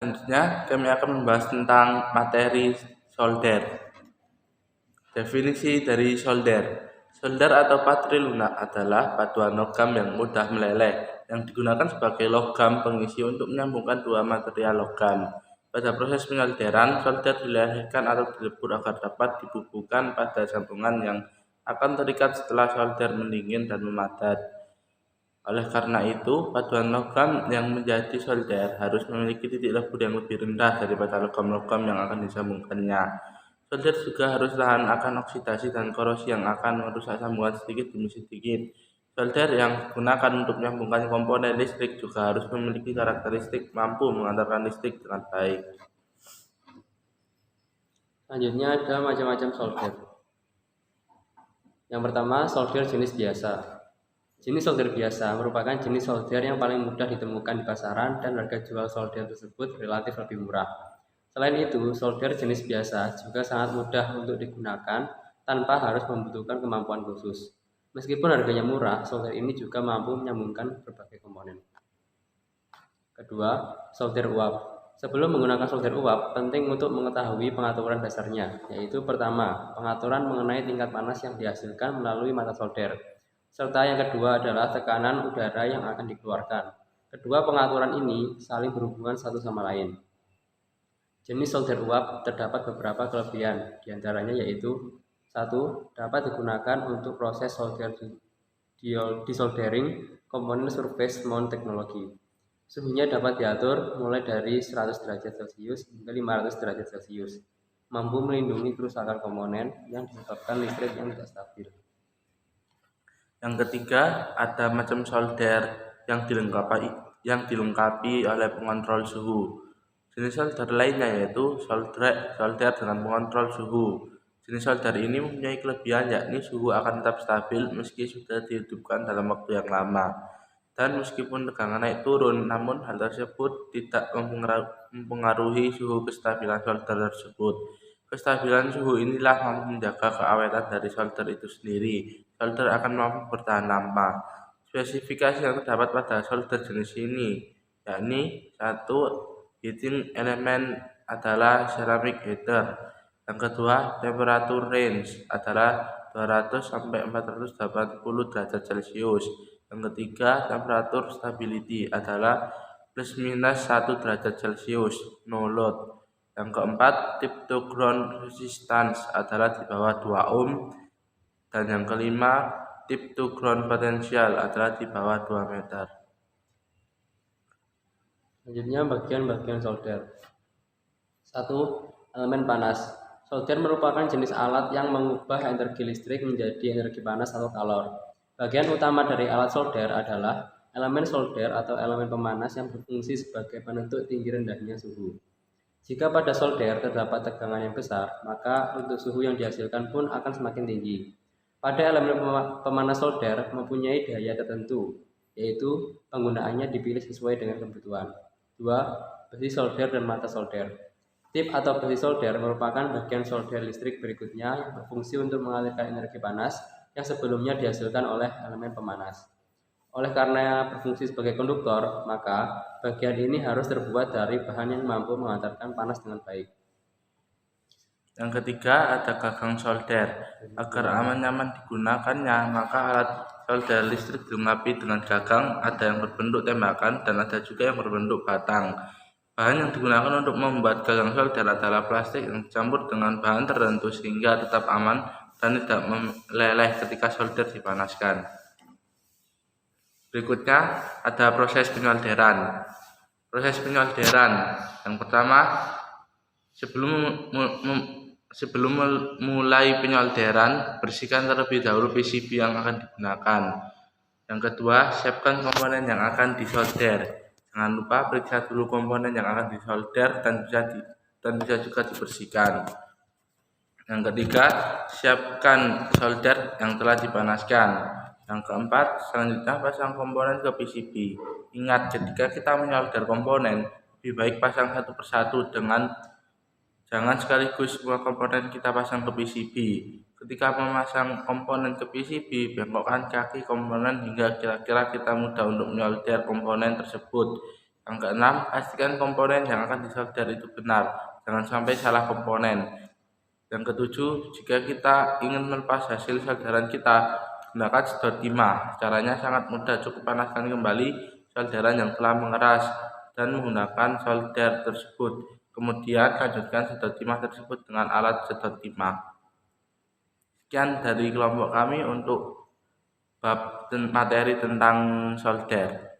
Selanjutnya, kami akan membahas tentang materi solder. Definisi dari solder. Solder atau patri lunak adalah batuan logam yang mudah meleleh, yang digunakan sebagai logam pengisi untuk menyambungkan dua material logam. Pada proses penyolderan, solder dilelehkan atau dilebur agar dapat dibubuhkan pada sambungan yang akan terikat setelah solder mendingin dan memadat. Oleh karena itu, paduan logam yang menjadi solder harus memiliki titik lebur yang lebih rendah daripada logam-logam yang akan disambungkannya. Solder juga harus tahan akan oksidasi dan korosi yang akan merusak sambungan sedikit demi sedikit. Solder yang digunakan untuk menyambungkan komponen listrik juga harus memiliki karakteristik mampu mengantarkan listrik dengan baik. Selanjutnya ada macam-macam solder. Yang pertama, solder jenis biasa. Jenis solder biasa merupakan jenis solder yang paling mudah ditemukan di pasaran dan harga jual solder tersebut relatif lebih murah. Selain itu, solder jenis biasa juga sangat mudah untuk digunakan tanpa harus membutuhkan kemampuan khusus. Meskipun harganya murah, solder ini juga mampu menyambungkan berbagai komponen. Kedua, solder uap. Sebelum menggunakan solder uap, penting untuk mengetahui pengaturan dasarnya, yaitu pertama, pengaturan mengenai tingkat panas yang dihasilkan melalui mata solder. Serta yang kedua adalah tekanan udara yang akan dikeluarkan. Kedua pengaturan ini saling berhubungan satu sama lain. Jenis solder uap terdapat beberapa kelebihan, diantaranya yaitu 1. Dapat digunakan untuk proses solder desoldering komponen surface mount teknologi. Suhunya dapat diatur mulai dari 100 derajat Celcius hingga 500 derajat Celcius, mampu melindungi kerusakan komponen yang disebabkan listrik yang tidak stabil. Yang ketiga, ada macam solder yang dilengkapi oleh pengontrol suhu. Jenis solder lainnya yaitu solder dengan pengontrol suhu. Jenis solder ini mempunyai kelebihan yakni suhu akan tetap stabil meski sudah dihidupkan dalam waktu yang lama. Dan meskipun tegangan naik turun, namun hal tersebut tidak mempengaruhi suhu kestabilan solder tersebut. Kestabilan suhu inilah mampu menjaga keawetan dari solder itu sendiri. Solder akan mampu bertahan lama. Spesifikasi yang terdapat pada solder jenis ini, yakni 1. Heating element adalah ceramic heater. Yang kedua, temperature range adalah 200 sampai 480 derajat Celcius. Yang ketiga, temperature stability adalah plus minus 1 derajat Celcius, no load. Yang keempat, tip to ground resistance adalah di bawah 2 ohm. Dan yang kelima, tip to ground potential adalah di bawah 2 meter. Selanjutnya bagian-bagian solder. 1. Elemen panas. Solder merupakan jenis alat yang mengubah energi listrik menjadi energi panas atau kalor. Bagian utama dari alat solder adalah elemen solder atau elemen pemanas yang berfungsi sebagai penentu tinggi rendahnya suhu. Jika pada solder terdapat tegangan yang besar, maka untuk suhu yang dihasilkan pun akan semakin tinggi. Pada elemen pemanas solder mempunyai daya tertentu, yaitu penggunaannya dipilih sesuai dengan kebutuhan. 2. Besi solder dan mata solder. Tip atau besi solder merupakan bagian solder listrik berikutnya yang berfungsi untuk mengalirkan energi panas yang sebelumnya dihasilkan oleh elemen pemanas. Oleh karena berfungsi sebagai konduktor, maka bagian ini harus terbuat dari bahan yang mampu mengantarkan panas dengan baik. Yang ketiga, ada gagang solder. Agar aman nyaman digunakannya, maka alat solder listrik dilengkapi dengan gagang, ada yang berbentuk tembakan dan ada juga yang berbentuk batang. Bahan yang digunakan untuk membuat gagang solder adalah plastik yang dicampur dengan bahan tertentu sehingga tetap aman dan tidak meleleh ketika solder dipanaskan. Berikutnya ada proses penyolderan. Proses penyolderan yang pertama, sebelum mulai penyolderan, bersihkan terlebih dahulu PCB yang akan digunakan. Yang kedua, siapkan komponen yang akan disolder. Jangan lupa periksa dulu komponen yang akan disolder dan bisa juga dibersihkan. Yang ketiga, siapkan solder yang telah dipanaskan. Yang keempat, selanjutnya pasang komponen ke PCB. Ingat, ketika kita menyolder komponen, lebih baik pasang satu persatu jangan sekaligus semua komponen kita pasang ke PCB. Ketika memasang komponen ke PCB, bengkokkan kaki komponen hingga kira-kira kita mudah untuk menyolder komponen tersebut. Yang keenam, pastikan komponen yang akan disolder itu benar, jangan sampai salah komponen. Yang ketujuh, jika kita ingin melepas hasil solderan kita, gunakan sedot timah. Caranya sangat mudah, cukup panaskan kembali solderan yang telah mengeras dan menggunakan solder tersebut. Kemudian lanjutkan sedot timah tersebut dengan alat sedot timah. Sekian dari kelompok kami untuk bab materi tentang solder.